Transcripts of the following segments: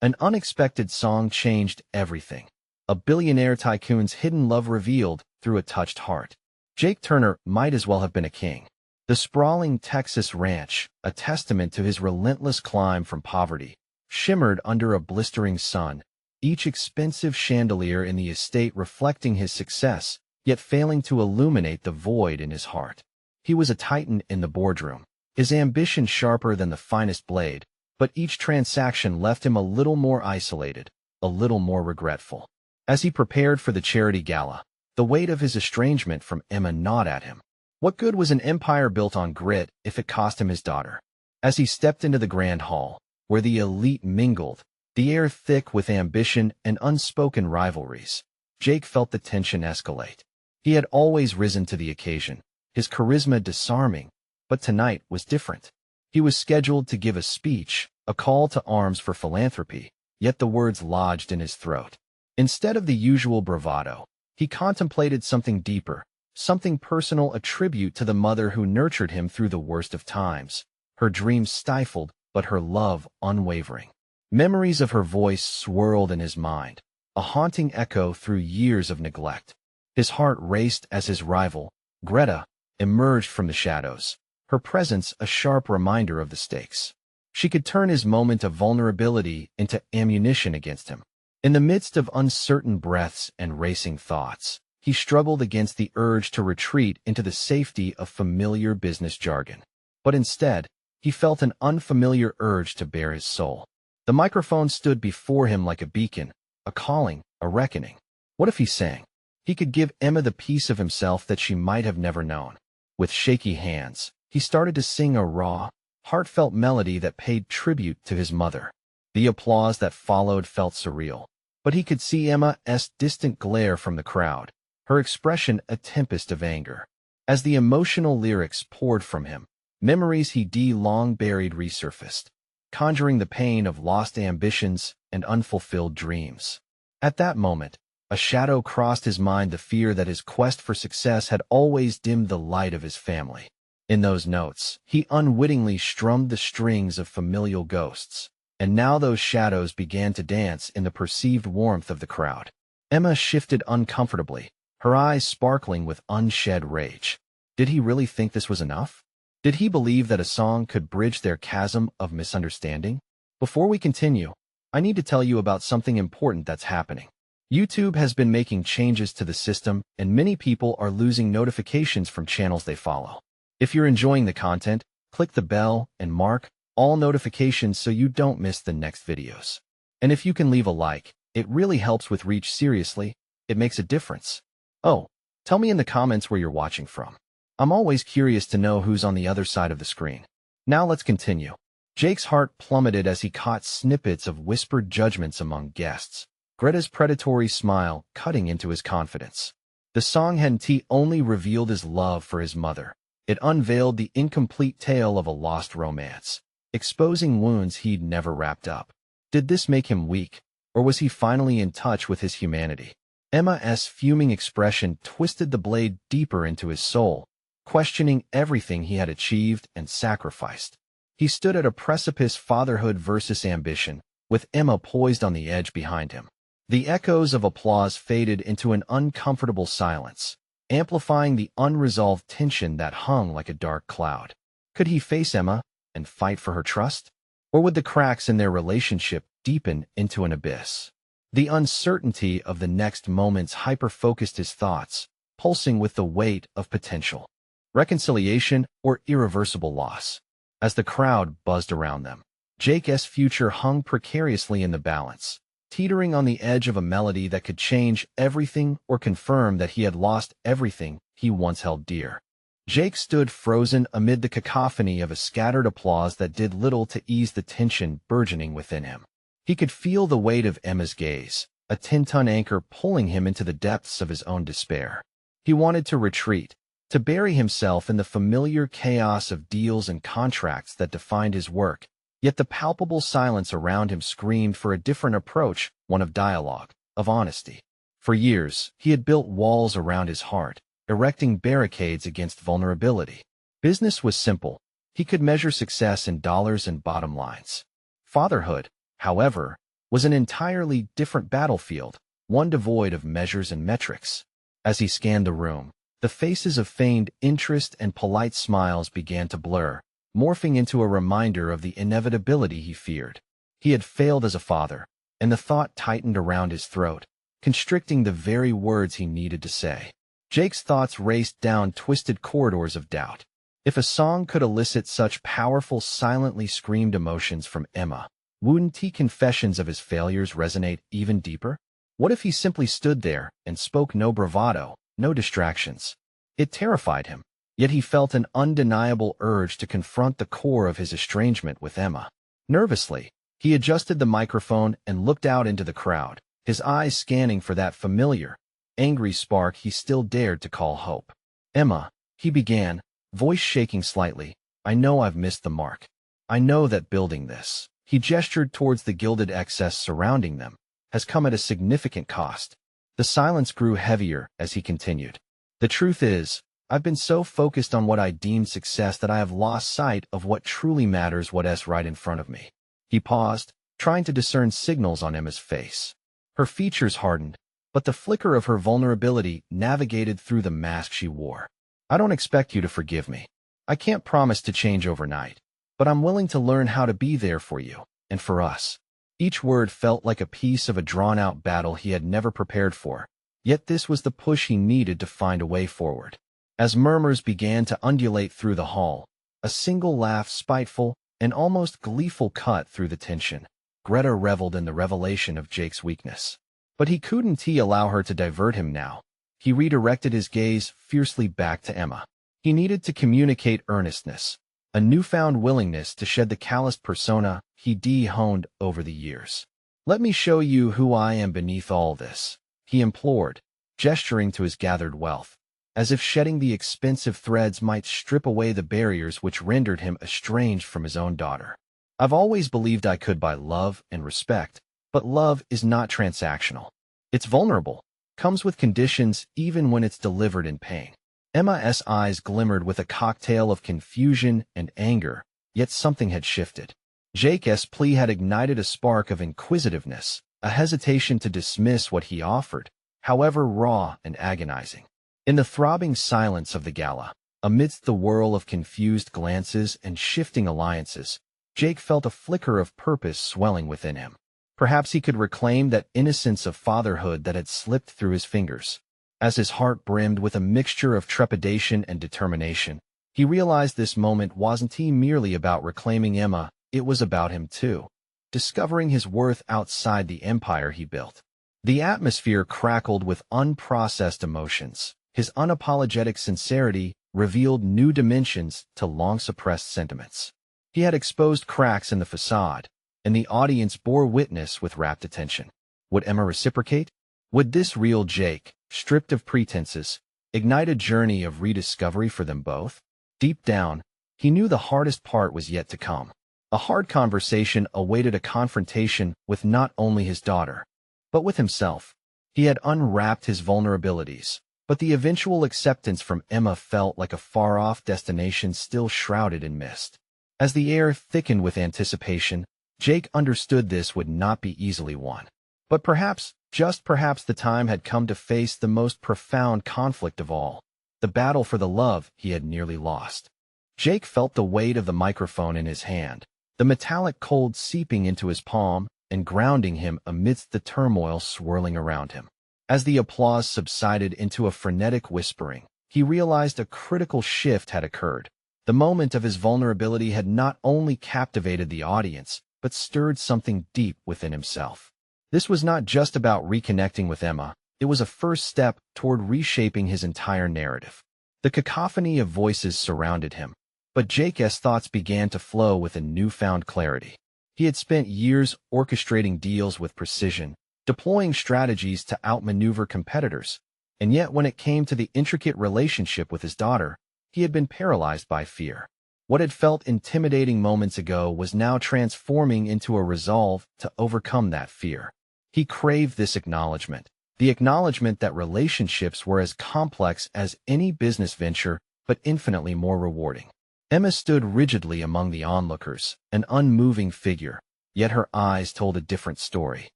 An unexpected song changed everything. A billionaire tycoon's hidden love revealed through a touched heart. Jake Turner might as well have been a king. The sprawling Texas ranch, a testament to his relentless climb from poverty, shimmered under a blistering sun, each expensive chandelier in the estate reflecting his success, yet failing to illuminate the void in his heart. He was a titan in the boardroom, his ambition sharper than the finest blade, but each transaction left him a little more isolated, a little more regretful. As he prepared for the charity gala, the weight of his estrangement from Emma gnawed at him. What good was an empire built on grit if it cost him his daughter? As he stepped into the grand hall, where the elite mingled, the air thick with ambition and unspoken rivalries, Jake felt the tension escalate. He had always risen to the occasion, his charisma disarming, but tonight was different. He was scheduled to give a speech, a call to arms for philanthropy, yet the words lodged in his throat. Instead of the usual bravado, he contemplated something deeper, something personal, a tribute to the mother who nurtured him through the worst of times, her dreams stifled, but her love unwavering. Memories of her voice swirled in his mind, a haunting echo through years of neglect. His heart raced as his rival, Greta, emerged from the shadows, her presence a sharp reminder of the stakes. She could turn his moment of vulnerability into ammunition against him. In the midst of uncertain breaths and racing thoughts, he struggled against the urge to retreat into the safety of familiar business jargon. But instead, he felt an unfamiliar urge to bare his soul. The microphone stood before him like a beacon, a calling, a reckoning. What if he sang? He could give Emma the piece of himself that she might have never known. With shaky hands, he started to sing a raw, heartfelt melody that paid tribute to his mother. The applause that followed felt surreal, but he could see Emma's distant glare from the crowd, her expression a tempest of anger. As the emotional lyrics poured from him, memories he'd long buried resurfaced, conjuring the pain of lost ambitions and unfulfilled dreams. At that moment, a shadow crossed his mind, the fear that his quest for success had always dimmed the light of his family. In those notes, he unwittingly strummed the strings of familial ghosts, and now those shadows began to dance in the perceived warmth of the crowd. Emma shifted uncomfortably, her eyes sparkling with unshed rage. Did he really think this was enough? Did he believe that a song could bridge their chasm of misunderstanding? Before we continue, I need to tell you about something important that's happening. YouTube has been making changes to the system, and many people are losing notifications from channels they follow. If you're enjoying the content, click the bell and mark all notifications so you don't miss the next videos. And if you can leave a like, it really helps with reach. Seriously, it makes a difference. Oh, tell me in the comments where you're watching from. I'm always curious to know who's on the other side of the screen. Now let's continue. Jake's heart plummeted as he caught snippets of whispered judgments among guests, Greta's predatory smile cutting into his confidence. The song hadn't only revealed his love for his mother, it unveiled the incomplete tale of a lost romance, exposing wounds he'd never wrapped up. Did this make him weak, or was he finally in touch with his humanity? Emma's fuming expression twisted the blade deeper into his soul, questioning everything he had achieved and sacrificed. He stood at a precipice, fatherhood versus ambition, with Emma poised on the edge behind him. The echoes of applause faded into an uncomfortable silence, amplifying the unresolved tension that hung like a dark cloud. Could he face Emma and fight for her trust? Or would the cracks in their relationship deepen into an abyss? The uncertainty of the next moments hyper-focused his thoughts, pulsing with the weight of potential reconciliation or irreversible loss. As the crowd buzzed around them, Jake's future hung precariously in the balance, teetering on the edge of a melody that could change everything or confirm that he had lost everything he once held dear. Jake stood frozen amid the cacophony of a scattered applause that did little to ease the tension burgeoning within him. He could feel the weight of Emma's gaze, a 10-ton anchor pulling him into the depths of his own despair. He wanted to retreat, to bury himself in the familiar chaos of deals and contracts that defined his work, yet the palpable silence around him screamed for a different approach, one of dialogue, of honesty. For years, he had built walls around his heart, erecting barricades against vulnerability. Business was simple. He could measure success in dollars and bottom lines. Fatherhood, however, was an entirely different battlefield, one devoid of measures and metrics. As he scanned the room, the faces of feigned interest and polite smiles began to blur, morphing into a reminder of the inevitability he feared. He had failed as a father, and the thought tightened around his throat, constricting the very words he needed to say. Jake's thoughts raced down twisted corridors of doubt. If a song could elicit such powerful, silently screamed emotions from Emma, wouldn't his confessions of his failures resonate even deeper? What if he simply stood there and spoke no bravado, no distractions? It terrified him, yet he felt an undeniable urge to confront the core of his estrangement with Emma. Nervously, he adjusted the microphone and looked out into the crowd, his eyes scanning for that familiar, angry spark he still dared to call hope. "Emma," he began, voice shaking slightly, "I know I've missed the mark. I know that building this," he gestured towards the gilded excess surrounding them, "has come at a significant cost." The silence grew heavier as he continued. "The truth is, I've been so focused on what I deemed success that I have lost sight of what truly matters, what's right in front of me." He paused, trying to discern signals on Emma's face. Her features hardened, but the flicker of her vulnerability navigated through the mask she wore. "I don't expect you to forgive me. I can't promise to change overnight, but I'm willing to learn how to be there for you, and for us." Each word felt like a piece of a drawn-out battle he had never prepared for, yet this was the push he needed to find a way forward. As murmurs began to undulate through the hall, a single laugh, spiteful and almost gleeful, cut through the tension. Greta reveled in the revelation of Jake's weakness. But he couldn't allow her to divert him now. He redirected his gaze fiercely back to Emma. He needed to communicate earnestness, a newfound willingness to shed the calloused persona he honed over the years. "Let me show you who I am beneath all this," he implored, gesturing to his gathered wealth, as if shedding the expensive threads might strip away the barriers which rendered him estranged from his own daughter. "I've always believed I could buy love and respect, but love is not transactional. It's vulnerable, comes with conditions even when it's delivered in pain." Emma's eyes glimmered with a cocktail of confusion and anger, yet something had shifted. Jake's plea had ignited a spark of inquisitiveness, a hesitation to dismiss what he offered, however raw and agonizing. In the throbbing silence of the gala, amidst the whirl of confused glances and shifting alliances, Jake felt a flicker of purpose swelling within him. Perhaps he could reclaim that innocence of fatherhood that had slipped through his fingers. As his heart brimmed with a mixture of trepidation and determination, he realized this moment wasn't merely about reclaiming Emma, it was about him too, discovering his worth outside the empire he built. The atmosphere crackled with unprocessed emotions. His unapologetic sincerity revealed new dimensions to long-suppressed sentiments. He had exposed cracks in the facade, and the audience bore witness with rapt attention. Would Emma reciprocate? Would this real Jake, stripped of pretenses, ignite a journey of rediscovery for them both? Deep down, he knew the hardest part was yet to come. A hard conversation awaited, a confrontation with not only his daughter, but with himself. He had unwrapped his vulnerabilities, but the eventual acceptance from Emma felt like a far-off destination still shrouded in mist. As the air thickened with anticipation, Jake understood this would not be easily won. But perhaps, just perhaps, the time had come to face the most profound conflict of all, the battle for the love he had nearly lost. Jake felt the weight of the microphone in his hand, the metallic cold seeping into his palm and grounding him amidst the turmoil swirling around him. As the applause subsided into a frenetic whispering, he realized a critical shift had occurred. The moment of his vulnerability had not only captivated the audience, but stirred something deep within himself. This was not just about reconnecting with Emma, it was a first step toward reshaping his entire narrative. The cacophony of voices surrounded him, but Jake's thoughts began to flow with a newfound clarity. He had spent years orchestrating deals with precision, deploying strategies to outmaneuver competitors, and yet when it came to the intricate relationship with his daughter, he had been paralyzed by fear. What had felt intimidating moments ago was now transforming into a resolve to overcome that fear. He craved this acknowledgement, the acknowledgement that relationships were as complex as any business venture, but infinitely more rewarding. Emma stood rigidly among the onlookers, an unmoving figure, yet her eyes told a different story.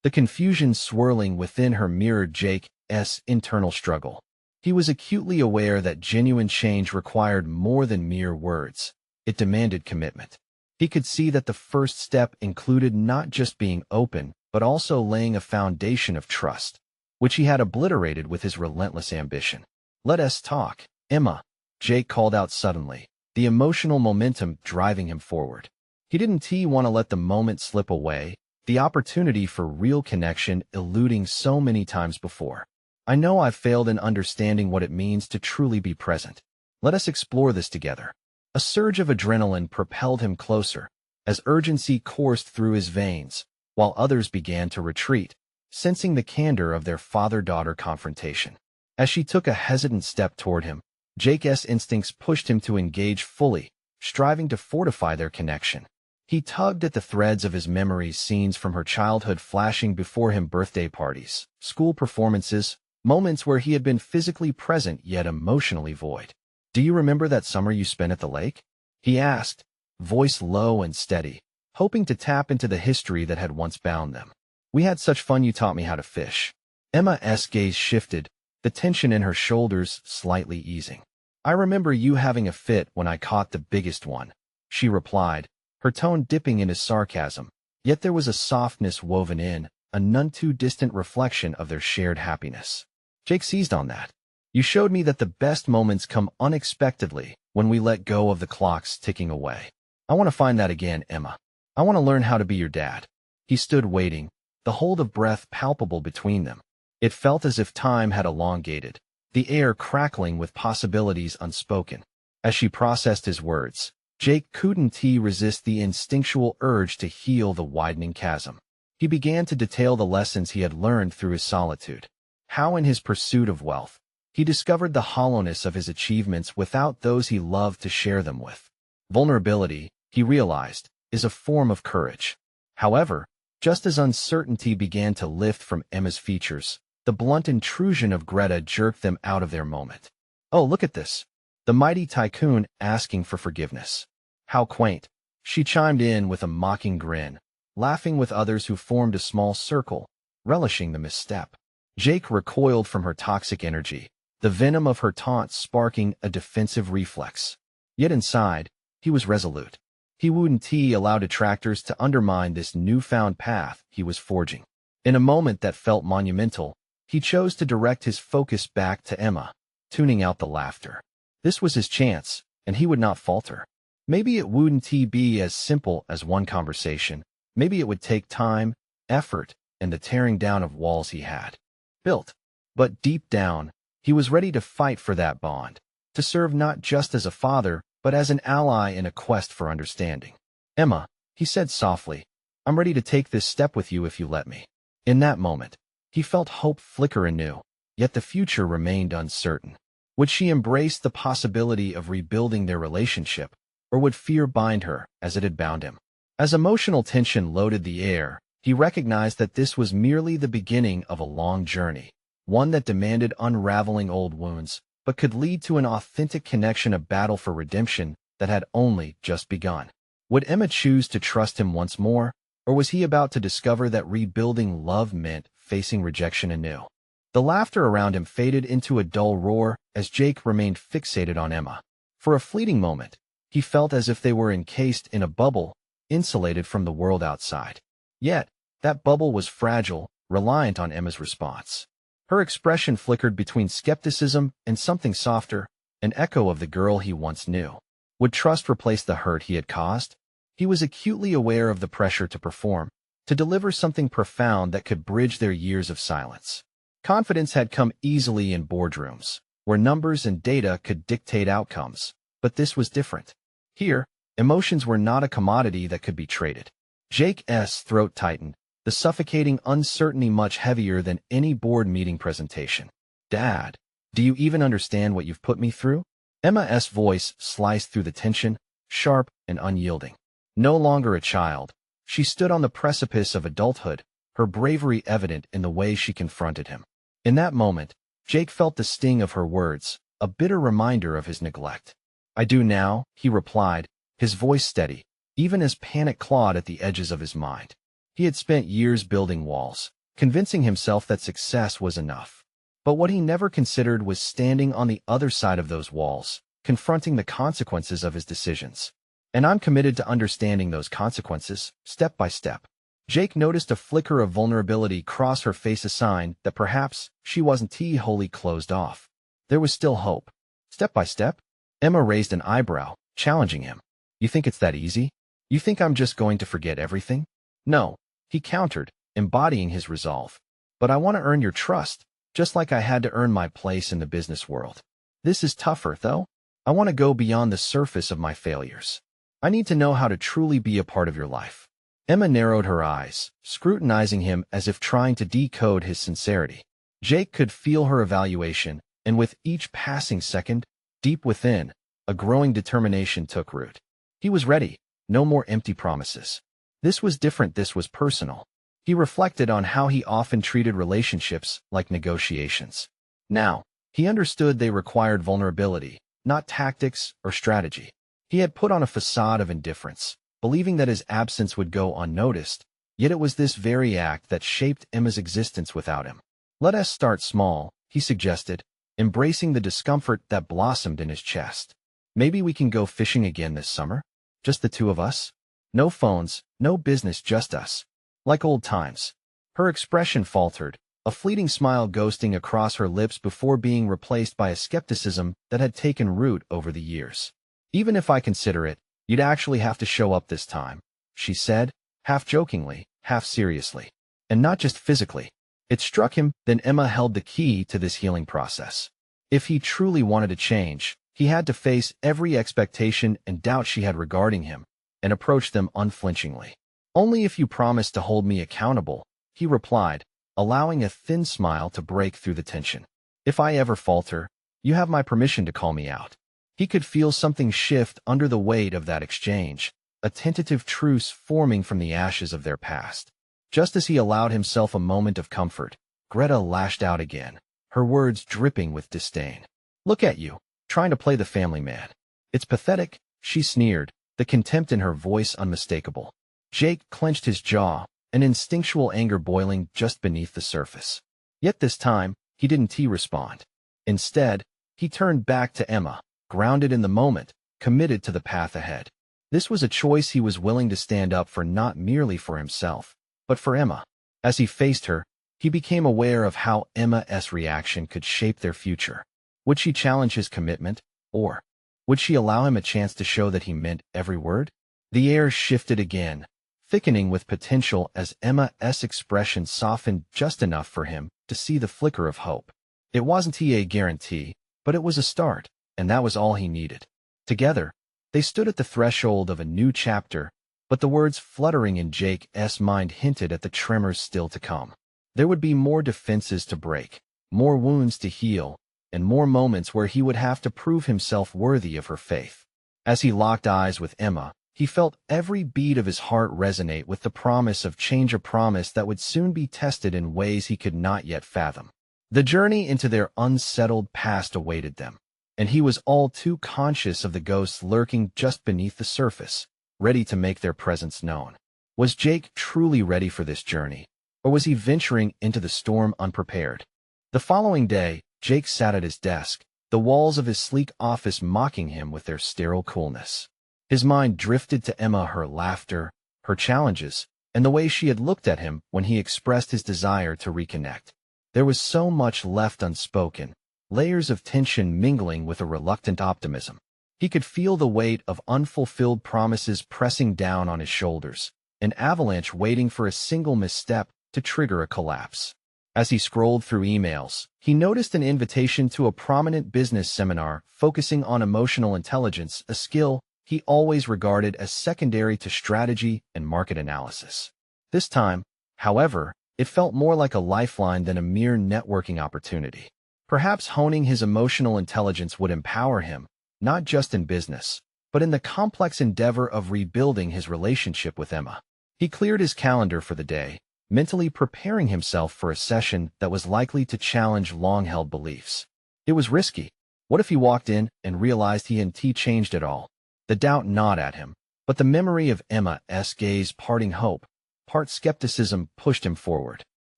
The confusion swirling within her mirrored Jake's internal struggle. He was acutely aware that genuine change required more than mere words. It demanded commitment. He could see that the first step included not just being open, but also laying a foundation of trust, which he had obliterated with his relentless ambition. "Let us talk, Emma," Jake called out suddenly, the emotional momentum driving him forward. He didn't want to let the moment slip away, the opportunity for real connection eluding so many times before. "I know I've failed in understanding what it means to truly be present. Let us explore this together." A surge of adrenaline propelled him closer, as urgency coursed through his veins, while others began to retreat, sensing the candor of their father-daughter confrontation. As she took a hesitant step toward him, Jake's instincts pushed him to engage fully, striving to fortify their connection. He tugged at the threads of his memories, scenes from her childhood flashing before him, birthday parties, school performances, moments where he had been physically present yet emotionally void. "Do you remember that summer you spent at the lake?" he asked, voice low and steady, hoping to tap into the history that had once bound them. "We had such fun. You taught me how to fish." Emma's gaze shifted, the tension in her shoulders slightly easing. "I remember you having a fit when I caught the biggest one," she replied, her tone dipping into sarcasm, yet there was a softness woven in, a none too distant reflection of their shared happiness. Jake seized on that. "You showed me that the best moments come unexpectedly when we let go of the clocks ticking away. I want to find that again, Emma. I want to learn how to be your dad." He stood waiting, the hold of breath palpable between them. It felt as if time had elongated, the air crackling with possibilities unspoken. As she processed his words, Jake couldn't resist the instinctual urge to heal the widening chasm. He began to detail the lessons he had learned through his solitude. How in his pursuit of wealth, he discovered the hollowness of his achievements without those he loved to share them with. Vulnerability, he realized, is a form of courage. However, just as uncertainty began to lift from Emma's features, the blunt intrusion of Greta jerked them out of their moment. "Oh, look at this. The mighty tycoon asking for forgiveness. How quaint," she chimed in with a mocking grin, laughing with others who formed a small circle, relishing the misstep. Jake recoiled from her toxic energy, the venom of her taunt sparking a defensive reflex. Yet inside, he was resolute. He wouldn't allow detractors to undermine this newfound path he was forging. In a moment that felt monumental, he chose to direct his focus back to Emma, tuning out the laughter. This was his chance, and he would not falter. Maybe it wouldn't be as simple as one conversation. Maybe it would take time, effort, and the tearing down of walls he had built. But deep down, he was ready to fight for that bond, to serve not just as a father, but as an ally in a quest for understanding. "Emma," he said softly, "I'm ready to take this step with you if you let me." In that moment, he felt hope flicker anew, yet the future remained uncertain. Would she embrace the possibility of rebuilding their relationship, or would fear bind her as it had bound him? As emotional tension loaded the air, he recognized that this was merely the beginning of a long journey, one that demanded unraveling old wounds, but could lead to an authentic connection, a battle for redemption that had only just begun. Would Emma choose to trust him once more, or was he about to discover that rebuilding love meant facing rejection anew? The laughter around him faded into a dull roar as Jake remained fixated on Emma. For a fleeting moment, he felt as if they were encased in a bubble, insulated from the world outside. Yet, that bubble was fragile, reliant on Emma's response. Her expression flickered between skepticism and something softer, an echo of the girl he once knew. Would trust replace the hurt he had caused? He was acutely aware of the pressure to perform, to deliver something profound that could bridge their years of silence. Confidence had come easily in boardrooms, where numbers and data could dictate outcomes, but this was different. Here, emotions were not a commodity that could be traded. Jake's throat tightened, the suffocating uncertainty much heavier than any board meeting presentation. "Dad, do you even understand what you've put me through?" Emma's voice sliced through the tension, sharp and unyielding. No longer a child, she stood on the precipice of adulthood, her bravery evident in the way she confronted him. In that moment, Jake felt the sting of her words, a bitter reminder of his neglect. "I do now," he replied, his voice steady, even as panic clawed at the edges of his mind. He had spent years building walls, convincing himself that success was enough. But what he never considered was standing on the other side of those walls, confronting the consequences of his decisions. And I'm committed to understanding those consequences, step by step. Jake noticed a flicker of vulnerability cross her face, a sign that perhaps she wasn't wholly closed off. There was still hope. Step by step? Emma raised an eyebrow, challenging him. You think it's that easy? You think I'm just going to forget everything? No, he countered, embodying his resolve. But I want to earn your trust, just like I had to earn my place in the business world. This is tougher, though. I want to go beyond the surface of my failures. I need to know how to truly be a part of your life. Emma narrowed her eyes, scrutinizing him as if trying to decode his sincerity. Jake could feel her evaluation, and with each passing second, deep within, a growing determination took root. He was ready. No more empty promises. This was different. This was personal. He reflected on how he often treated relationships like negotiations. Now, he understood they required vulnerability, not tactics or strategy. He had put on a facade of indifference, believing that his absence would go unnoticed, yet it was this very act that shaped Emma's existence without him. Let us start small, he suggested, embracing the discomfort that blossomed in his chest. Maybe we can go fishing again this summer? Just the two of us? No phones, no business, just us. Like old times. Her expression faltered, a fleeting smile ghosting across her lips before being replaced by a skepticism that had taken root over the years. Even if I consider it, you'd actually have to show up this time, she said, half jokingly, half seriously. And not just physically. It struck him, then Emma held the key to this healing process. If he truly wanted to change, he had to face every expectation and doubt she had regarding him, and approach them unflinchingly. Only if you promise to hold me accountable, he replied, allowing a thin smile to break through the tension. If I ever falter, you have my permission to call me out. He could feel something shift under the weight of that exchange, a tentative truce forming from the ashes of their past. Just as he allowed himself a moment of comfort, Greta lashed out again, her words dripping with disdain. Look at you, trying to play the family man. It's pathetic, she sneered, the contempt in her voice unmistakable. Jake clenched his jaw, an instinctual anger boiling just beneath the surface. Yet this time, he didn't respond. Instead, he turned back to Emma, grounded in the moment, committed to the path ahead. This was a choice he was willing to stand up for, not merely for himself, but for Emma. As he faced her, he became aware of how Emma's reaction could shape their future. Would she challenge his commitment, or would she allow him a chance to show that he meant every word? The air shifted again, thickening with potential as Emma's expression softened just enough for him to see the flicker of hope. It wasn't a guarantee, but it was a start, and that was all he needed. Together, they stood at the threshold of a new chapter, but the words fluttering in Jake's mind hinted at the tremors still to come. There would be more defenses to break, more wounds to heal, and more moments where he would have to prove himself worthy of her faith. As he locked eyes with Emma, he felt every beat of his heart resonate with the promise of change, a promise that would soon be tested in ways he could not yet fathom. The journey into their unsettled past awaited them, and he was all too conscious of the ghosts lurking just beneath the surface, ready to make their presence known. Was Jake truly ready for this journey, or was he venturing into the storm unprepared? The following day, Jake sat at his desk, the walls of his sleek office mocking him with their sterile coolness. His mind drifted to Emma, her laughter, her challenges, and the way she had looked at him when he expressed his desire to reconnect. There was so much left unspoken, layers of tension mingling with a reluctant optimism. He could feel the weight of unfulfilled promises pressing down on his shoulders, an avalanche waiting for a single misstep to trigger a collapse. As he scrolled through emails, he noticed an invitation to a prominent business seminar focusing on emotional intelligence, a skill he always regarded as secondary to strategy and market analysis. This time, however, it felt more like a lifeline than a mere networking opportunity. Perhaps honing his emotional intelligence would empower him, not just in business, but in the complex endeavor of rebuilding his relationship with Emma. He cleared his calendar for the day, mentally preparing himself for a session that was likely to challenge long-held beliefs. It was risky. What if he walked in and realized he hadn't changed at all? The doubt gnawed at him, But the memory of Emma's gaze, parting hope, part skepticism, pushed him forward.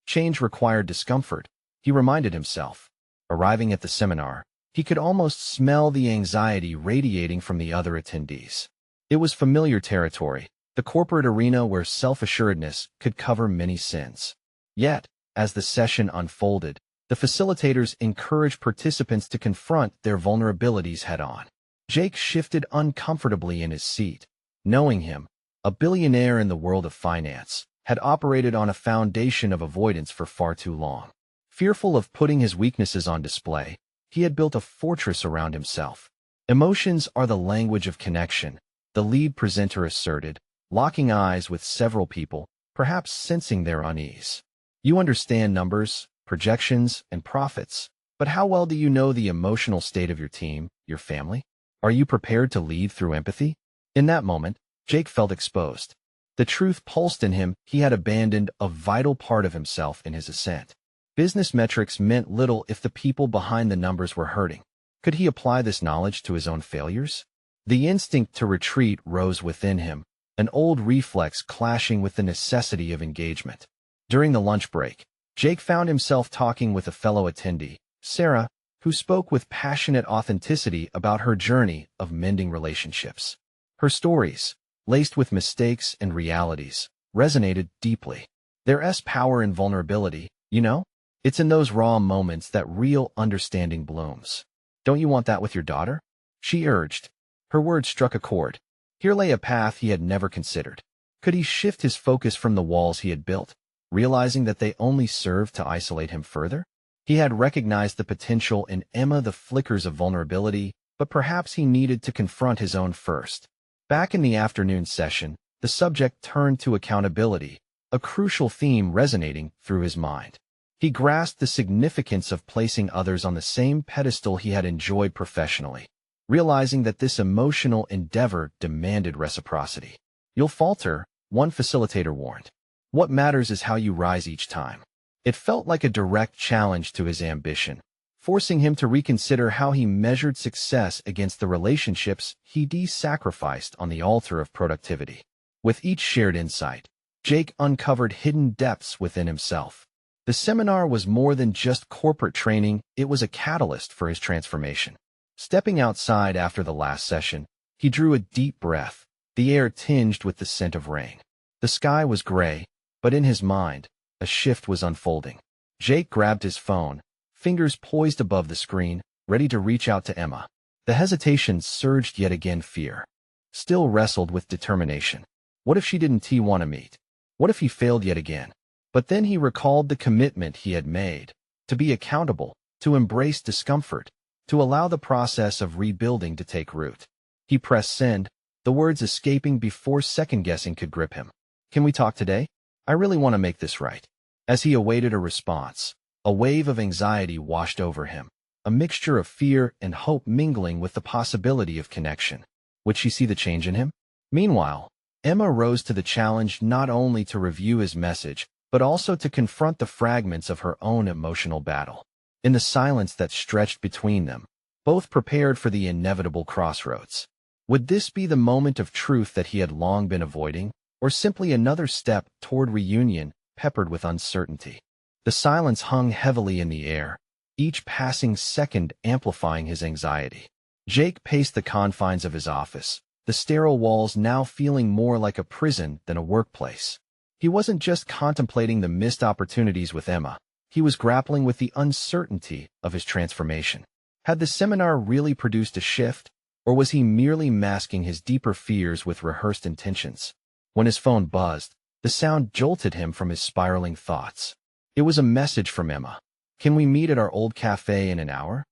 Change required discomfort, he reminded himself. Arriving at the seminar, he could almost smell the anxiety radiating from the other attendees. It was familiar territory, the corporate arena where self-assuredness could cover many sins. Yet, as the session unfolded, the facilitators encouraged participants to confront their vulnerabilities head-on. Jake shifted uncomfortably in his seat. Knowing him, a billionaire in the world of finance, had operated on a foundation of avoidance for far too long. Fearful of putting his weaknesses on display, he had built a fortress around himself. Emotions are the language of connection, the lead presenter asserted, locking eyes with several people, perhaps sensing their unease. You understand numbers, projections, and profits, but how well do you know the emotional state of your team, your family? Are you prepared to lead through empathy? In that moment, Jake felt exposed. The truth pulsed in him. He had abandoned a vital part of himself in his ascent. Business metrics meant little if the people behind the numbers were hurting. Could he apply this knowledge to his own failures? The instinct to retreat rose within him, an old reflex clashing with the necessity of engagement. During the lunch break, Jake found himself talking with a fellow attendee, Sarah, who spoke with passionate authenticity about her journey of mending relationships. Her stories, laced with mistakes and realities, resonated deeply. There's power in vulnerability, you know? It's in those raw moments that real understanding blooms. Don't you want that with your daughter? She urged. Her words struck a chord. Here lay a path he had never considered. Could he shift his focus from the walls he had built, realizing that they only served to isolate him further? He had recognized the potential in Emma, the flickers of vulnerability, but perhaps he needed to confront his own first. Back in the afternoon session, the subject turned to accountability, a crucial theme resonating through his mind. He grasped the significance of placing others on the same pedestal he had enjoyed professionally, realizing that this emotional endeavor demanded reciprocity. You'll falter, one facilitator warned. What matters is how you rise each time. It felt like a direct challenge to his ambition, forcing him to reconsider how he measured success against the relationships he sacrificed on the altar of productivity. With each shared insight, Jake uncovered hidden depths within himself. The seminar was more than just corporate training, it was a catalyst for his transformation. Stepping outside after the last session, he drew a deep breath, the air tinged with the scent of rain. The sky was gray, but in his mind, a shift was unfolding. Jake grabbed his phone, fingers poised above the screen, ready to reach out to Emma. The hesitation surged yet again. Fear still wrestled with determination. What if she didn't want to meet? What if he failed yet again? But then he recalled the commitment he had made, to be accountable, to embrace discomfort, to allow the process of rebuilding to take root. He pressed send, the words escaping before second-guessing could grip him. Can we talk today? I really want to make this right. As he awaited a response, a wave of anxiety washed over him, a mixture of fear and hope mingling with the possibility of connection. Would she see the change in him? Meanwhile, Emma rose to the challenge, not only to review his message, but also to confront the fragments of her own emotional battle. In the silence that stretched between them, both prepared for the inevitable crossroads. Would this be the moment of truth that he had long been avoiding, or simply another step toward reunion peppered with uncertainty? The silence hung heavily in the air, each passing second amplifying his anxiety. Jake paced the confines of his office, the sterile walls now feeling more like a prison than a workplace. He wasn't just contemplating the missed opportunities with Emma, he was grappling with the uncertainty of his transformation. Had the seminar really produced a shift, or was he merely masking his deeper fears with rehearsed intentions? When his phone buzzed, the sound jolted him from his spiraling thoughts. It was a message from Emma. Can we meet at our old cafe in an hour?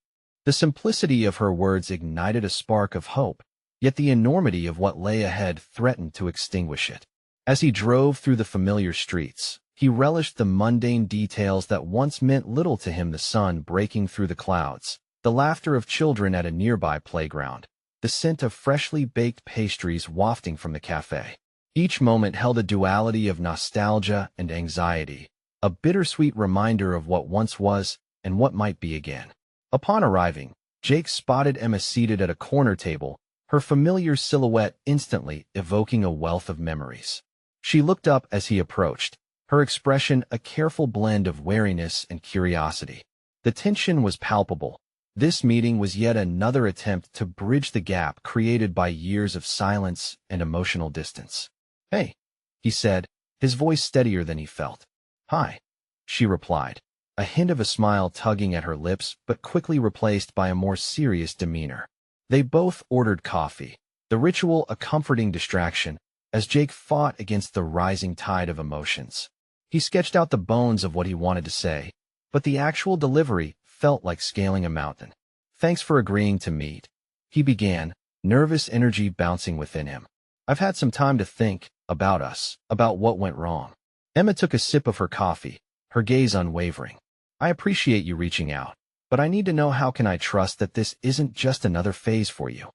The simplicity of her words ignited a spark of hope, yet the enormity of what lay ahead threatened to extinguish it. As he drove through the familiar streets, he relished the mundane details that once meant little to him: the sun breaking through the clouds, the laughter of children at a nearby playground, the scent of freshly baked pastries wafting from the cafe. Each moment held a duality of nostalgia and anxiety, a bittersweet reminder of what once was and what might be again. Upon arriving, Jake spotted Emma seated at a corner table, her familiar silhouette instantly evoking a wealth of memories. She looked up as he approached, her expression a careful blend of wariness and curiosity. The tension was palpable. This meeting was yet another attempt to bridge the gap created by years of silence and emotional distance. "Hey," he said, his voice steadier than he felt. "Hi," she replied, a hint of a smile tugging at her lips but quickly replaced by a more serious demeanor. They both ordered coffee, the ritual a comforting distraction, as Jake fought against the rising tide of emotions. He sketched out the bones of what he wanted to say, but the actual delivery felt like scaling a mountain. "Thanks for agreeing to meet," he began, nervous energy bouncing within him. "I've had some time to think about us, about what went wrong." Emma took a sip of her coffee, her gaze unwavering. "I appreciate you reaching out, but I need to know, how can I trust that this isn't just another phase for you?"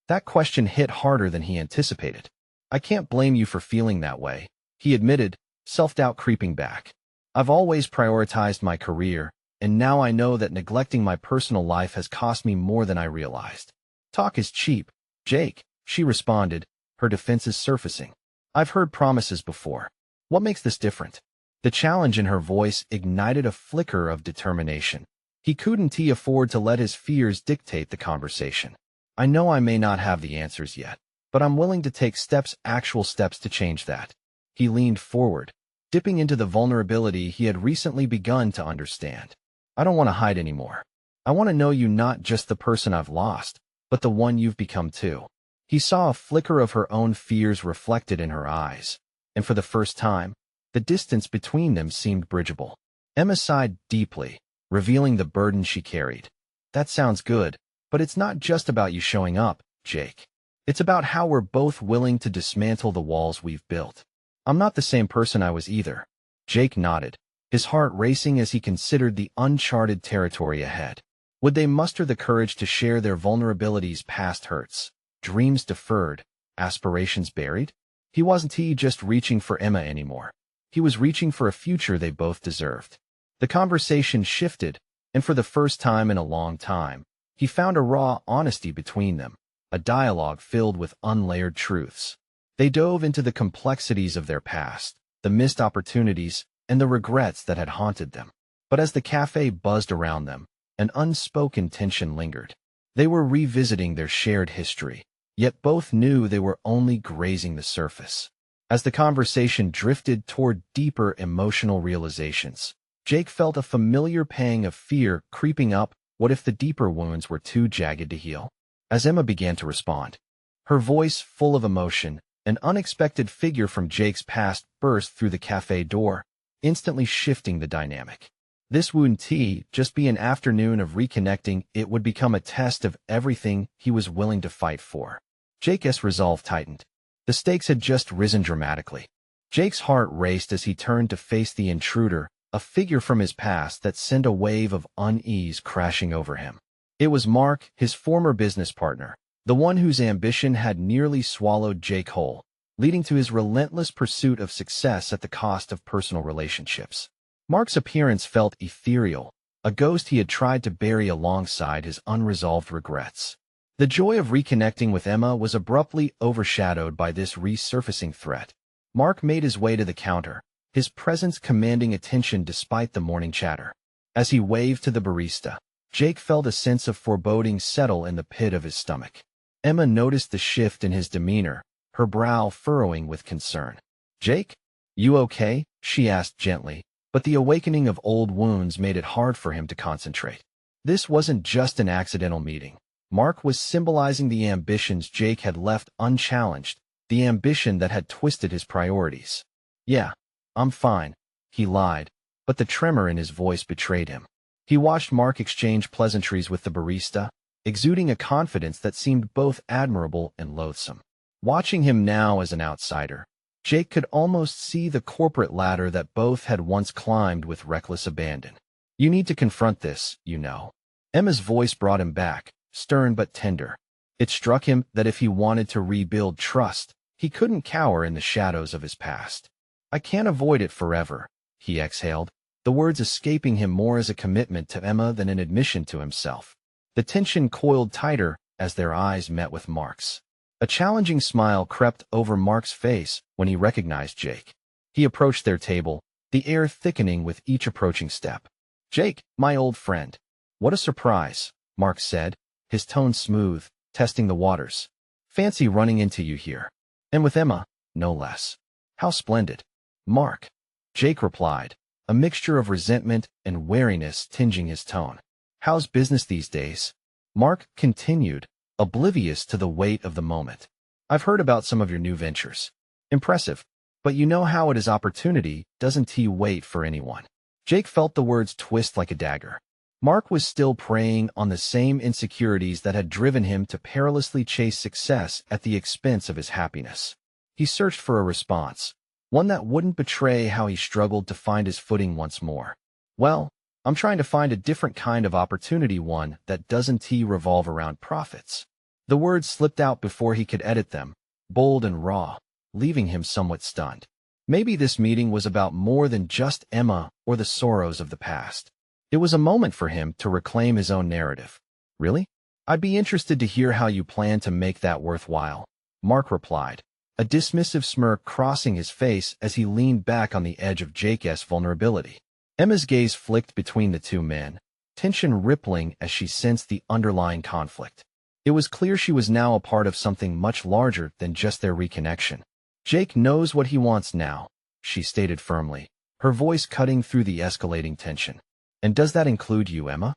That question hit harder than he anticipated. "I can't blame you for feeling that way," he admitted, self-doubt creeping back. "I've always prioritized my career, and now I know that neglecting my personal life has cost me more than I realized." "Talk is cheap, Jake," she responded, her defenses surfacing. "I've heard promises before. What makes this different?" The challenge in her voice ignited a flicker of determination. He couldn't afford to let his fears dictate the conversation. "I know I may not have the answers yet, but I'm willing to take actual steps to change that." He leaned forward, dipping into the vulnerability he had recently begun to understand. "I don't want to hide anymore. I want to know you, not just the person I've lost, but the one you've become too." He saw a flicker of her own fears reflected in her eyes, and for the first time, the distance between them seemed bridgeable. Emma sighed deeply, revealing the burden she carried. "That sounds good, but it's not just about you showing up, Jake. It's about how we're both willing to dismantle the walls we've built." "I'm not the same person I was either." Jake nodded, his heart racing as he considered the uncharted territory ahead. Would they muster the courage to share their vulnerabilities, past hurts, dreams deferred, aspirations buried? He wasn't just reaching for Emma anymore. He was reaching for a future they both deserved. The conversation shifted, and for the first time in a long time, he found a raw honesty between them, a dialogue filled with unlayered truths. They dove into the complexities of their past, the missed opportunities, and the regrets that had haunted them. But as the cafe buzzed around them, an unspoken tension lingered. They were revisiting their shared history, yet both knew they were only grazing the surface. As the conversation drifted toward deeper emotional realizations, Jake felt a familiar pang of fear creeping up. What if the deeper wounds were too jagged to heal? As Emma began to respond, her voice full of emotion, an unexpected figure from Jake's past burst through the cafe door, instantly shifting the dynamic. This wouldn't just be an afternoon of reconnecting, it would become a test of everything he was willing to fight for. Jake's resolve tightened. The stakes had just risen dramatically. Jake's heart raced as he turned to face the intruder, a figure from his past that sent a wave of unease crashing over him. It was Mark, his former business partner, the one whose ambition had nearly swallowed Jake whole, leading to his relentless pursuit of success at the cost of personal relationships. Mark's appearance felt ethereal, a ghost he had tried to bury alongside his unresolved regrets. The joy of reconnecting with Emma was abruptly overshadowed by this resurfacing threat. Mark made his way to the counter, his presence commanding attention despite the morning chatter. As he waved to the barista, Jake felt a sense of foreboding settle in the pit of his stomach. Emma noticed the shift in his demeanor, her brow furrowing with concern. "Jake, you okay?" she asked gently, but the awakening of old wounds made it hard for him to concentrate. This wasn't just an accidental meeting. Mark was symbolizing the ambitions Jake had left unchallenged, the ambition that had twisted his priorities. "Yeah, I'm fine," he lied, but the tremor in his voice betrayed him. He watched Mark exchange pleasantries with the barista, exuding a confidence that seemed both admirable and loathsome. Watching him now as an outsider, Jake could almost see the corporate ladder that both had once climbed with reckless abandon. "You need to confront this, you know." Emma's voice brought him back, stern but tender. It struck him that if he wanted to rebuild trust, he couldn't cower in the shadows of his past. "I can't avoid it forever," he exhaled, the words escaping him more as a commitment to Emma than an admission to himself. The tension coiled tighter as their eyes met with Mark's. A challenging smile crept over Mark's face when he recognized Jake. He approached their table, the air thickening with each approaching step. "Jake, my old friend." "What a surprise," Mark said, his tone smooth, testing the waters. "Fancy running into you here. And with Emma, no less." "How splendid." "Mark," Jake replied, a mixture of resentment and wariness tinging his tone. "How's business these days?" Mark continued, oblivious to the weight of the moment. "I've heard about some of your new ventures. Impressive. But you know how it is, opportunity doesn't wait for anyone." Jake felt the words twist like a dagger. Mark was still preying on the same insecurities that had driven him to perilously chase success at the expense of his happiness. He searched for a response, one that wouldn't betray how he struggled to find his footing once more. "Well, I'm trying to find a different kind of opportunity, one that doesn't revolve around profits." The words slipped out before he could edit them, bold and raw, leaving him somewhat stunned. Maybe this meeting was about more than just Emma or the sorrows of the past. It was a moment for him to reclaim his own narrative. "Really? I'd be interested to hear how you plan to make that worthwhile," Mark replied, a dismissive smirk crossing his face as he leaned back on the edge of Jake's vulnerability. Emma's gaze flicked between the two men, tension rippling as she sensed the underlying conflict. It was clear she was now a part of something much larger than just their reconnection. "Jake knows what he wants now," she stated firmly, her voice cutting through the escalating tension. "And does that include you, Emma?"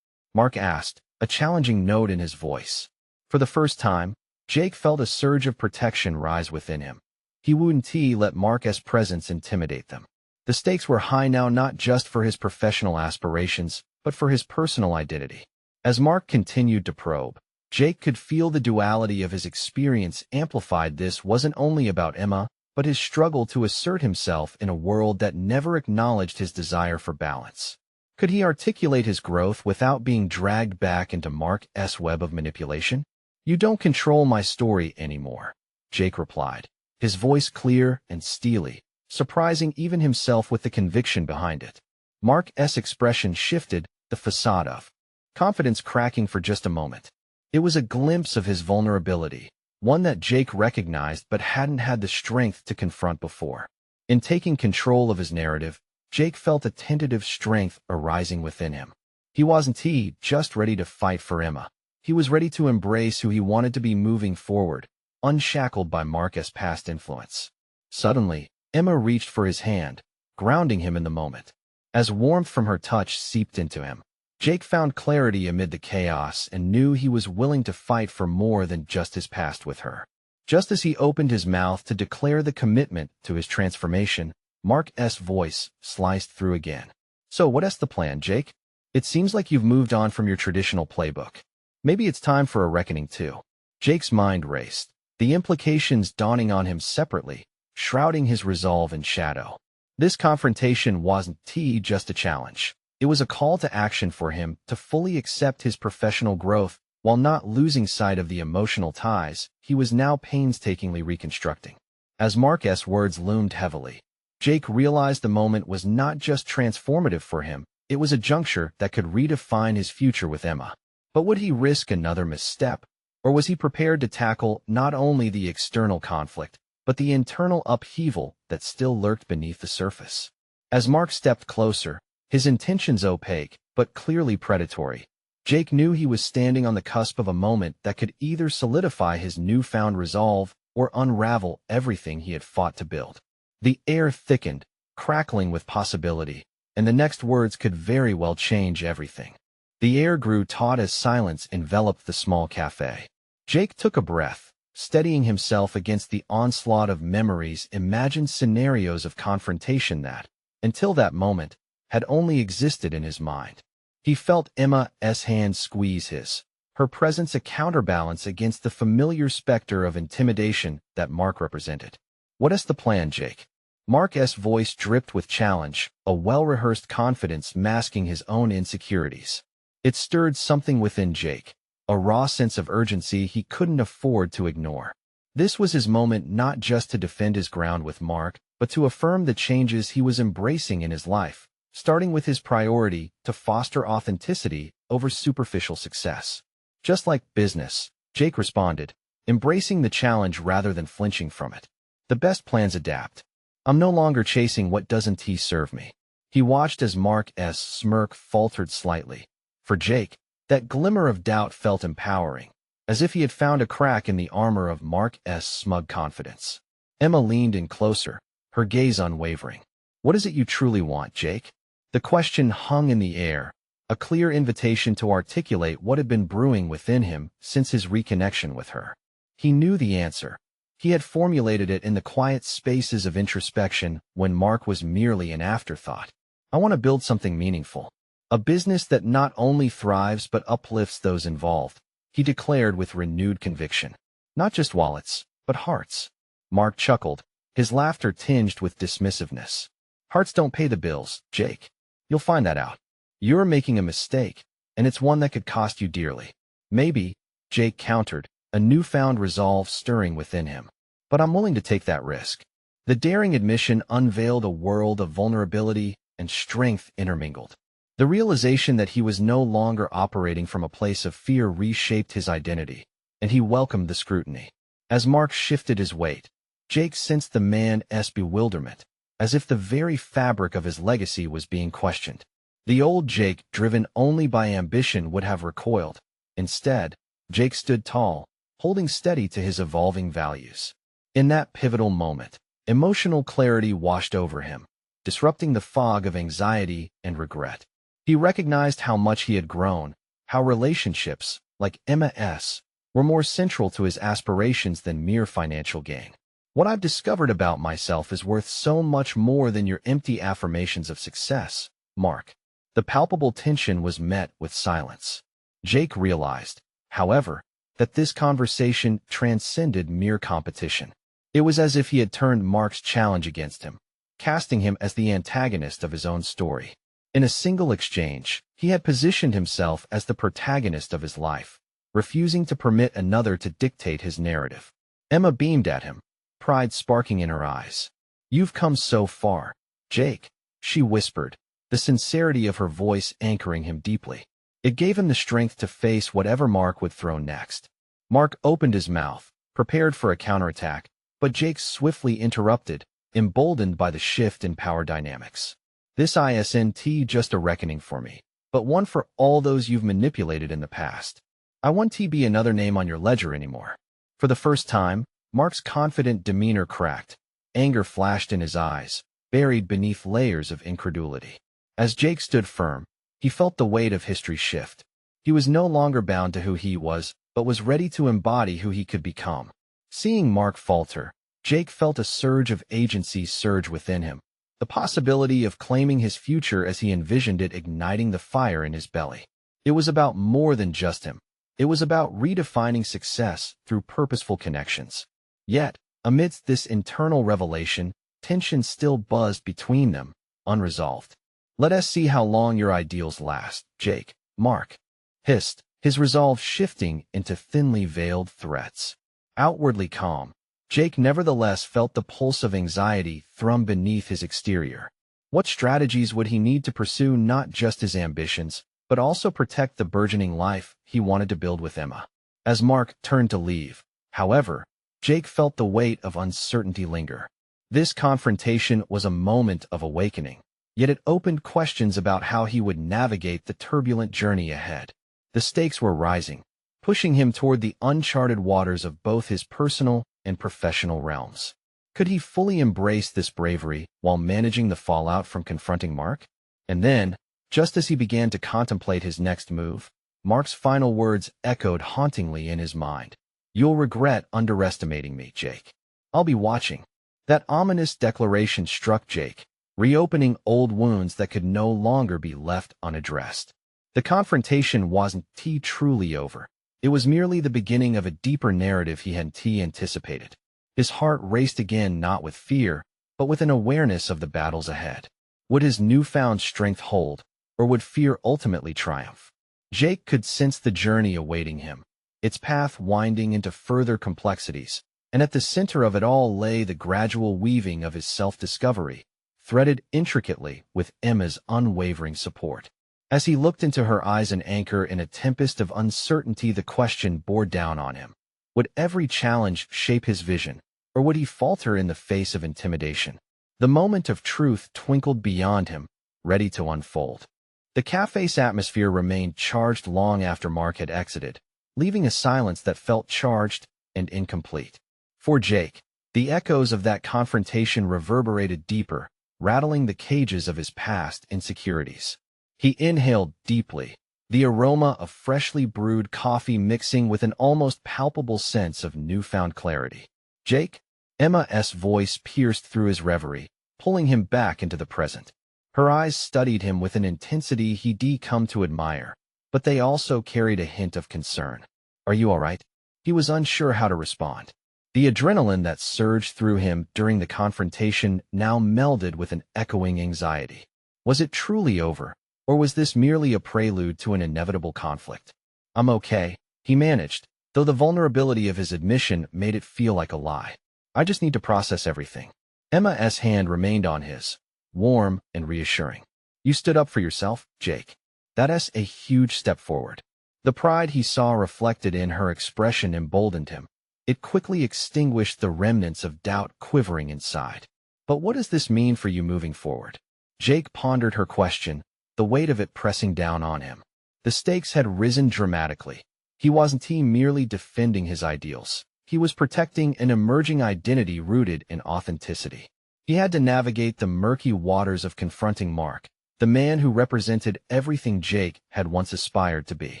Mark asked, a challenging note in his voice. For the first time, Jake felt a surge of protection rise within him. He wouldn't let Mark's presence intimidate them. The stakes were high now, not just for his professional aspirations, but for his personal identity. As Mark continued to probe, Jake could feel the duality of his experience amplified. This wasn't only about Emma, but his struggle to assert himself in a world that never acknowledged his desire for balance. Could he articulate his growth without being dragged back into Mark's web of manipulation? "You don't control my story anymore," Jake replied, his voice clear and steely, surprising even himself with the conviction behind it. Mark's expression shifted, the facade of confidence cracking for just a moment. It was a glimpse of his vulnerability, one that Jake recognized but hadn't had the strength to confront before. In taking control of his narrative, Jake felt a tentative strength arising within him. He wasn't just ready to fight for Emma. He was ready to embrace who he wanted to be moving forward, unshackled by Mark's past influence. Suddenly, Emma reached for his hand, grounding him in the moment. As warmth from her touch seeped into him, Jake found clarity amid the chaos and knew he was willing to fight for more than just his past with her. Just as he opened his mouth to declare the commitment to his transformation, Mark's voice sliced through again. "So what's the plan, Jake? It seems like you've moved on from your traditional playbook. Maybe it's time for a reckoning too." Jake's mind raced, the implications dawning on him separately, shrouding his resolve in shadow. This confrontation wasn't just a challenge. It was a call to action for him to fully accept his professional growth while not losing sight of the emotional ties he was now painstakingly reconstructing. As Mark's words loomed heavily, Jake realized the moment was not just transformative for him, it was a juncture that could redefine his future with Emma. But would he risk another misstep, or was he prepared to tackle not only the external conflict, but the internal upheaval that still lurked beneath the surface? As Mark stepped closer, his intentions opaque, but clearly predatory, Jake knew he was standing on the cusp of a moment that could either solidify his newfound resolve or unravel everything he had fought to build. The air thickened, crackling with possibility, and the next words could very well change everything. The air grew taut as silence enveloped the small cafe. Jake took a breath, steadying himself against the onslaught of memories, imagined scenarios of confrontation that, until that moment, had only existed in his mind. He felt Emma's hand squeeze his, her presence a counterbalance against the familiar specter of intimidation that Mark represented. "What's the plan, Jake?" Mark's voice dripped with challenge, a well-rehearsed confidence masking his own insecurities. It stirred something within Jake, a raw sense of urgency he couldn't afford to ignore. This was his moment not just to defend his ground with Mark, but to affirm the changes he was embracing in his life, starting with his priority to foster authenticity over superficial success. "Just like business," Jake responded, embracing the challenge rather than flinching from it. The best plans adapt. I'm no longer chasing what doesn't serve me. He watched as Mark's smirk faltered slightly. For Jake, that glimmer of doubt felt empowering, as if he had found a crack in the armor of Mark's smug confidence. Emma leaned in closer, her gaze unwavering. What is it you truly want, Jake? The question hung in the air, a clear invitation to articulate what had been brewing within him since his reconnection with her. He knew the answer. He had formulated it in the quiet spaces of introspection when Mark was merely an afterthought. I want to build something meaningful. A business that not only thrives but uplifts those involved, he declared with renewed conviction. Not just wallets, but hearts. Mark chuckled, his laughter tinged with dismissiveness. Hearts don't pay the bills, Jake. You'll find that out. You're making a mistake, and it's one that could cost you dearly. Maybe, Jake countered, a newfound resolve stirring within him. But I'm willing to take that risk. The daring admission unveiled a world of vulnerability and strength intermingled. The realization that he was no longer operating from a place of fear reshaped his identity, and he welcomed the scrutiny. As Mark shifted his weight, Jake sensed the man's bewilderment, as if the very fabric of his legacy was being questioned. The old Jake, driven only by ambition, would have recoiled. Instead, Jake stood tall, holding steady to his evolving values. In that pivotal moment, emotional clarity washed over him, disrupting the fog of anxiety and regret. He recognized how much he had grown, how relationships, like Emma's, were more central to his aspirations than mere financial gain. What I've discovered about myself is worth so much more than your empty affirmations of success, Mark. The palpable tension was met with silence. Jake realized, however, that this conversation transcended mere competition. It was as if he had turned Mark's challenge against him, casting him as the antagonist of his own story. In a single exchange, he had positioned himself as the protagonist of his life, refusing to permit another to dictate his narrative. Emma beamed at him, pride sparking in her eyes. You've come so far, Jake, she whispered, the sincerity of her voice anchoring him deeply. It gave him the strength to face whatever Mark would throw next. Mark opened his mouth, prepared for a counterattack, but Jake swiftly interrupted, emboldened by the shift in power dynamics. This isn't just a reckoning for me, but one for all those you've manipulated in the past. I won't be another name on your ledger anymore. For the first time, Mark's confident demeanor cracked. Anger flashed in his eyes, buried beneath layers of incredulity. As Jake stood firm, he felt the weight of history shift. He was no longer bound to who he was, but was ready to embody who he could become. Seeing Mark falter, Jake felt a surge of agency surge within him, the possibility of claiming his future as he envisioned it igniting the fire in his belly. It was about more than just him. It was about redefining success through purposeful connections. Yet, amidst this internal revelation, tension still buzzed between them, unresolved. Let us see how long your ideals last, Jake, Mark hissed, his resolve shifting into thinly veiled threats. Outwardly calm, Jake nevertheless felt the pulse of anxiety thrum beneath his exterior. What strategies would he need to pursue not just his ambitions, but also protect the burgeoning life he wanted to build with Emma? As Mark turned to leave, however, Jake felt the weight of uncertainty linger. This confrontation was a moment of awakening, yet it opened questions about how he would navigate the turbulent journey ahead. The stakes were rising, pushing him toward the uncharted waters of both his personal and professional realms. Could he fully embrace this bravery while managing the fallout from confronting Mark? And then, just as he began to contemplate his next move, Mark's final words echoed hauntingly in his mind. You'll regret underestimating me, Jake. I'll be watching. That ominous declaration struck Jake, reopening old wounds that could no longer be left unaddressed. The confrontation wasn't truly over. It was merely the beginning of a deeper narrative he hadn't anticipated. His heart raced again, not with fear, but with an awareness of the battles ahead. Would his newfound strength hold, or would fear ultimately triumph? Jake could sense the journey awaiting him, its path winding into further complexities, and at the center of it all lay the gradual weaving of his self-discovery, threaded intricately with Emma's unwavering support. As he looked into her eyes, an anchor in a tempest of uncertainty, the question bore down on him. Would every challenge shape his vision, or would he falter in the face of intimidation? The moment of truth twinkled beyond him, ready to unfold. The cafe's atmosphere remained charged long after Mark had exited, leaving a silence that felt charged and incomplete. For Jake, the echoes of that confrontation reverberated deeper, rattling the cages of his past insecurities. He inhaled deeply, the aroma of freshly brewed coffee mixing with an almost palpable sense of newfound clarity. Jake? Emma's voice pierced through his reverie, pulling him back into the present. Her eyes studied him with an intensity he'd come to admire, but they also carried a hint of concern. Are you all right? He was unsure how to respond. The adrenaline that surged through him during the confrontation now melded with an echoing anxiety. Was it truly over, or was this merely a prelude to an inevitable conflict? I'm okay, he managed, though the vulnerability of his admission made it feel like a lie. I just need to process everything. Emma's hand remained on his, warm and reassuring. You stood up for yourself, Jake. That's a huge step forward. The pride he saw reflected in her expression emboldened him. It quickly extinguished the remnants of doubt quivering inside. But what does this mean for you moving forward? Jake pondered her question, the weight of it pressing down on him. The stakes had risen dramatically. He wasn't merely defending his ideals. He was protecting an emerging identity rooted in authenticity. He had to navigate the murky waters of confronting Mark, the man who represented everything Jake had once aspired to be.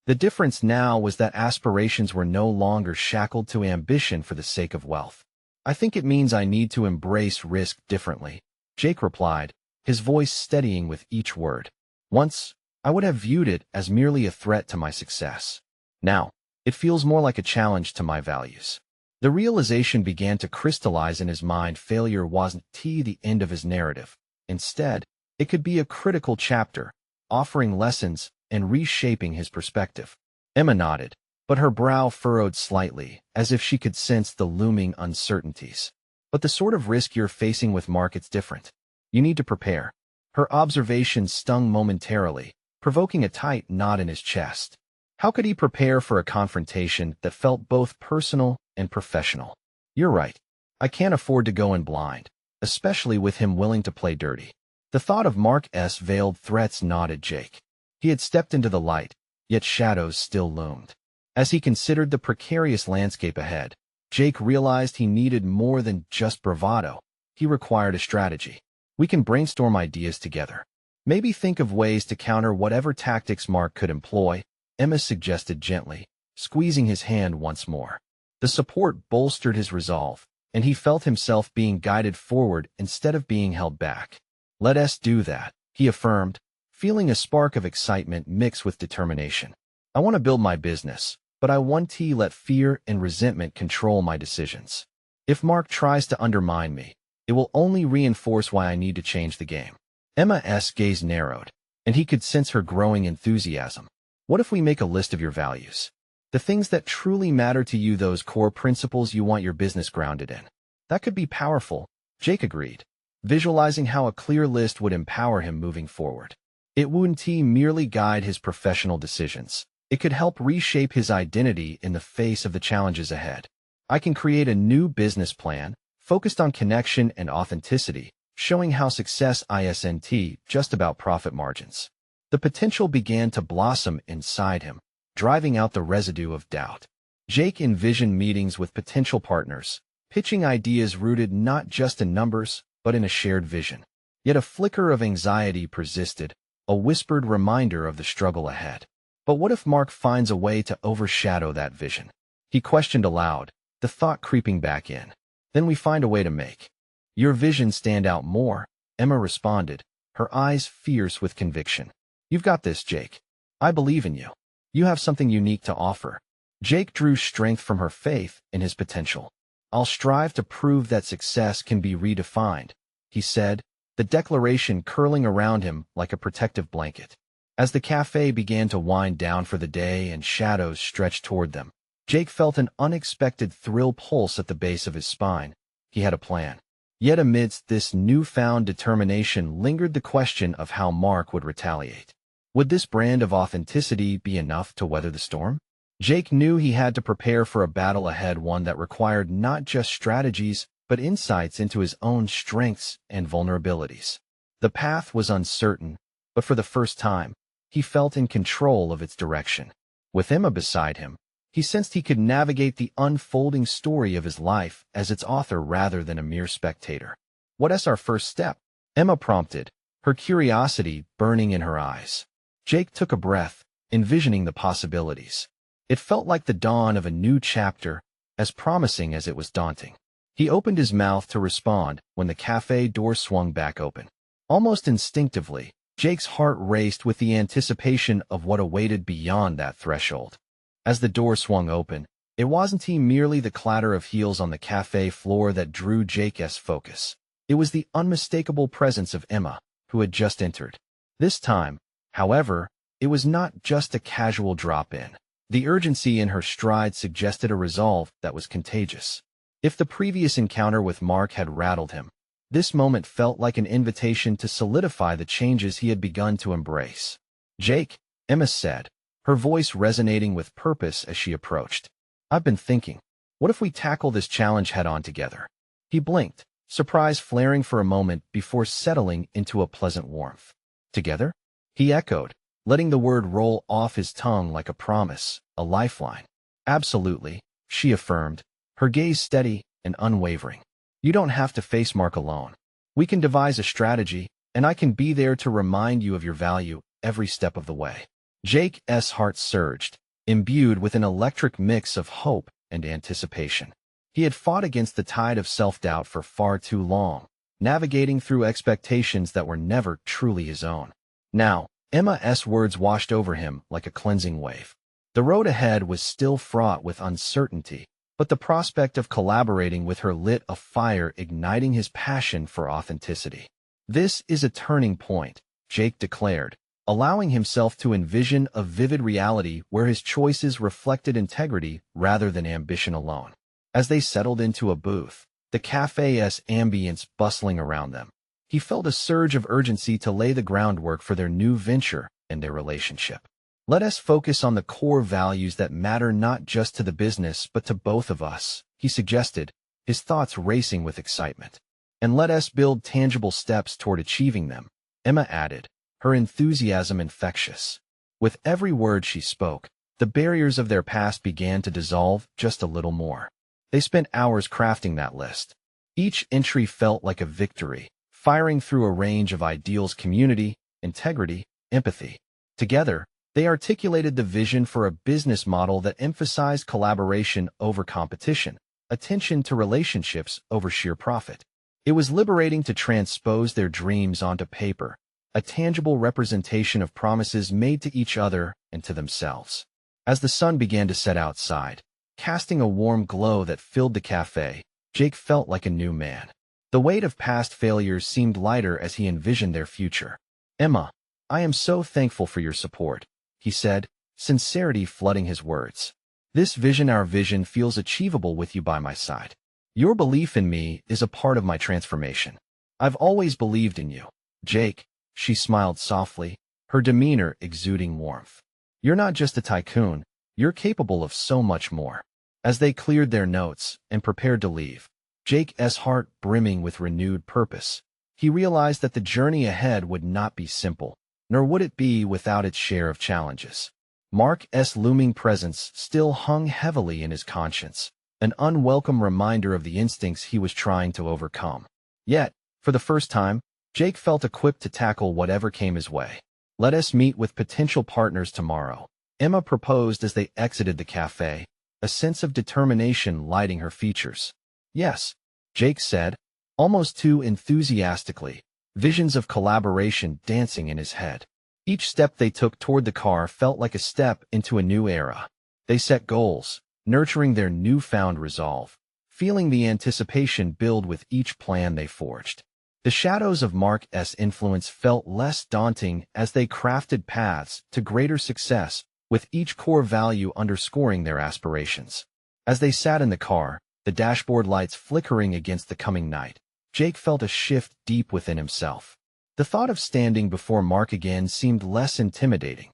The difference now was that aspirations were no longer shackled to ambition for the sake of wealth. I think it means I need to embrace risk differently, Jake replied, his voice steadying with each word. Once, I would have viewed it as merely a threat to my success. Now, it feels more like a challenge to my values. The realization began to crystallize in his mind. Failure wasn't the end of his narrative. Instead, it could be a critical chapter, offering lessons and reshaping his perspective. Emma nodded, but her brow furrowed slightly, as if she could sense the looming uncertainties. But the sort of risk you're facing with Mark, it's different. You need to prepare. Her observation stung momentarily, provoking a tight knot in his chest. How could he prepare for a confrontation that felt both personal and professional? You're right. I can't afford to go in blind, especially with him willing to play dirty. The thought of Mark's veiled threats gnawed Jake. He had stepped into the light, yet shadows still loomed. As he considered the precarious landscape ahead, Jake realized he needed more than just bravado. He required a strategy. We can brainstorm ideas together. Maybe think of ways to counter whatever tactics Mark could employ, Emma suggested gently, squeezing his hand once more. The support bolstered his resolve, and he felt himself being guided forward instead of being held back. Let us do that, he affirmed, feeling a spark of excitement mixed with determination. I want to build my business, but I want to let fear and resentment control my decisions. If Mark tries to undermine me, it will only reinforce why I need to change the game. Emma's gaze narrowed, and he could sense her growing enthusiasm. What if we make a list of your values? The things that truly matter to you, those core principles you want your business grounded in. That could be powerful, Jake agreed, visualizing how a clear list would empower him moving forward. It wouldn't merely guide his professional decisions. It could help reshape his identity in the face of the challenges ahead. I can create a new business plan, focused on connection and authenticity, showing how success isn't just about profit margins. The potential began to blossom inside him, driving out the residue of doubt. Jake envisioned meetings with potential partners, pitching ideas rooted not just in numbers, but in a shared vision. Yet a flicker of anxiety persisted, a whispered reminder of the struggle ahead. But what if Mark finds a way to overshadow that vision? He questioned aloud, the thought creeping back in. Then we find a way to make your vision stand out more, Emma responded, her eyes fierce with conviction. You've got this, Jake. I believe in you. You have something unique to offer. Jake drew strength from her faith in his potential. I'll strive to prove that success can be redefined, he said, the declaration curling around him like a protective blanket. As the cafe began to wind down for the day and shadows stretched toward them, Jake felt an unexpected thrill pulse at the base of his spine. He had a plan. Yet amidst this newfound determination lingered the question of how Mark would retaliate. Would this brand of authenticity be enough to weather the storm? Jake knew he had to prepare for a battle ahead, one that required not just strategies, but insights into his own strengths and vulnerabilities. The path was uncertain, but for the first time, he felt in control of its direction. With Emma beside him, he sensed he could navigate the unfolding story of his life as its author rather than a mere spectator. "What's our first step?" Emma prompted, her curiosity burning in her eyes. Jake took a breath, envisioning the possibilities. It felt like the dawn of a new chapter, as promising as it was daunting. He opened his mouth to respond when the cafe door swung back open. Almost instinctively, Jake's heart raced with the anticipation of what awaited beyond that threshold. As the door swung open, it wasn't merely the clatter of heels on the cafe floor that drew Jake's focus. It was the unmistakable presence of Emma, who had just entered. This time, however, it was not just a casual drop-in. The urgency in her stride suggested a resolve that was contagious. If the previous encounter with Mark had rattled him, this moment felt like an invitation to solidify the changes he had begun to embrace. "Jake," Emma said, her voice resonating with purpose as she approached. "I've been thinking, what if we tackle this challenge head-on together?" He blinked, surprise flaring for a moment before settling into a pleasant warmth. "Together?" he echoed, letting the word roll off his tongue like a promise, a lifeline. "Absolutely," she affirmed, her gaze steady and unwavering. "You don't have to face Mark alone. We can devise a strategy, and I can be there to remind you of your value every step of the way." Jake's heart surged, imbued with an electric mix of hope and anticipation. He had fought against the tide of self-doubt for far too long, navigating through expectations that were never truly his own. Now, Emma's words washed over him like a cleansing wave. The road ahead was still fraught with uncertainty, but the prospect of collaborating with her lit a fire, igniting his passion for authenticity. "This is a turning point," Jake declared, allowing himself to envision a vivid reality where his choices reflected integrity rather than ambition alone. As they settled into a booth, the cafe's ambience bustling around them, he felt a surge of urgency to lay the groundwork for their new venture and their relationship. "Let us focus on the core values that matter not just to the business but to both of us," he suggested, his thoughts racing with excitement. "And let us build tangible steps toward achieving them," Emma added, her enthusiasm infectious. With every word she spoke, the barriers of their past began to dissolve just a little more. They spent hours crafting that list. Each entry felt like a victory, firing through a range of ideals: community, integrity, empathy. Together, they articulated the vision for a business model that emphasized collaboration over competition, attention to relationships over sheer profit. It was liberating to transpose their dreams onto paper, a tangible representation of promises made to each other and to themselves. As the sun began to set outside, casting a warm glow that filled the cafe, Jake felt like a new man. The weight of past failures seemed lighter as he envisioned their future. "Emma, I am so thankful for your support," he said, sincerity flooding his words. Our vision feels achievable with you by my side. Your belief in me is a part of my transformation. I've always believed in you, Jake." She smiled softly, her demeanor exuding warmth. "You're not just a tycoon, you're capable of so much more." As they cleared their notes and prepared to leave, Jake's heart brimming with renewed purpose, he realized that the journey ahead would not be simple, nor would it be without its share of challenges. Mark's looming presence still hung heavily in his conscience, an unwelcome reminder of the instincts he was trying to overcome. Yet, for the first time, Jake felt equipped to tackle whatever came his way. "Let us meet with potential partners tomorrow," Emma proposed as they exited the cafe, a sense of determination lighting her features. "Yes," Jake said, almost too enthusiastically, visions of collaboration dancing in his head. Each step they took toward the car felt like a step into a new era. They set goals, nurturing their newfound resolve, feeling the anticipation build with each plan they forged. The shadows of Mark's influence felt less daunting as they crafted paths to greater success, with each core value underscoring their aspirations. As they sat in the car, the dashboard lights flickering against the coming night, Jake felt a shift deep within himself. The thought of standing before Mark again seemed less intimidating.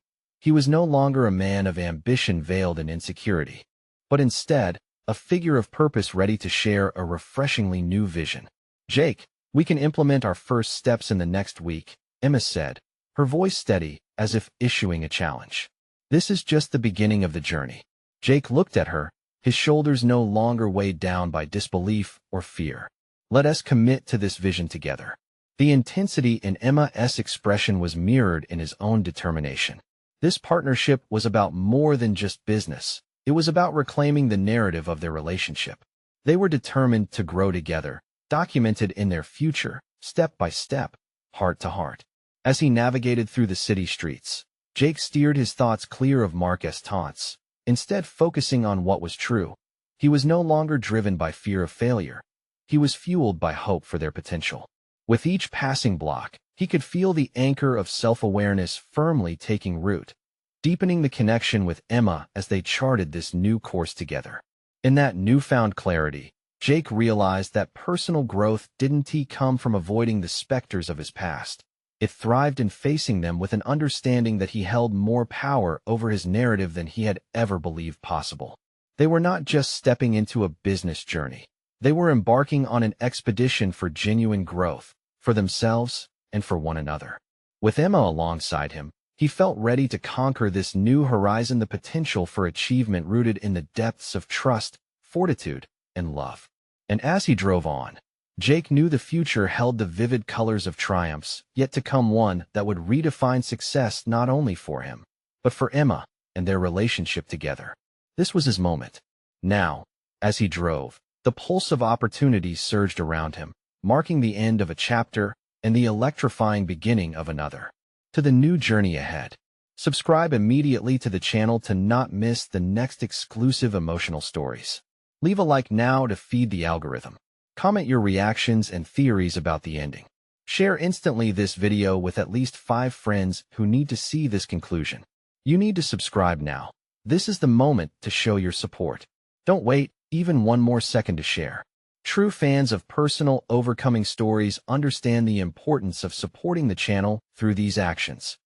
He was no longer a man of ambition veiled in insecurity, but instead, a figure of purpose ready to share a refreshingly new vision. "Jake, we can implement our first steps in the next week," Emma said, her voice steady, as if issuing a challenge. "This is just the beginning of the journey." Jake looked at her, his shoulders no longer weighed down by disbelief or fear. "Let us commit to this vision together." The intensity in Emma's expression was mirrored in his own determination. This partnership was about more than just business. It was about reclaiming the narrative of their relationship. They were determined to grow together, documented in their future, step by step, heart to heart. As he navigated through the city streets, Jake steered his thoughts clear of Marquez' taunts, instead focusing on what was true. He was no longer driven by fear of failure. He was fueled by hope for their potential. With each passing block, he could feel the anchor of self-awareness firmly taking root, deepening the connection with Emma as they charted this new course together. In that newfound clarity, Jake realized that personal growth didn't come from avoiding the specters of his past. It thrived in facing them with an understanding that he held more power over his narrative than he had ever believed possible. They were not just stepping into a business journey. They were embarking on an expedition for genuine growth, for themselves and for one another. With Emma alongside him, he felt ready to conquer this new horizon, the potential for achievement rooted in the depths of trust, fortitude, and love. And as he drove on, Jake knew the future held the vivid colors of triumphs, yet to come, one that would redefine success not only for him, but for Emma and their relationship together. This was his moment. Now, as he drove, the pulse of opportunity surged around him, marking the end of a chapter and the electrifying beginning of another. To the new journey ahead. Subscribe immediately to the channel to not miss the next exclusive emotional stories. Leave a like now to feed the algorithm. Comment your reactions and theories about the ending. Share instantly this video with at least 5 friends who need to see this conclusion. You need to subscribe now. This is the moment to show your support. Don't wait even one more second to share. True fans of personal overcoming stories understand the importance of supporting the channel through these actions.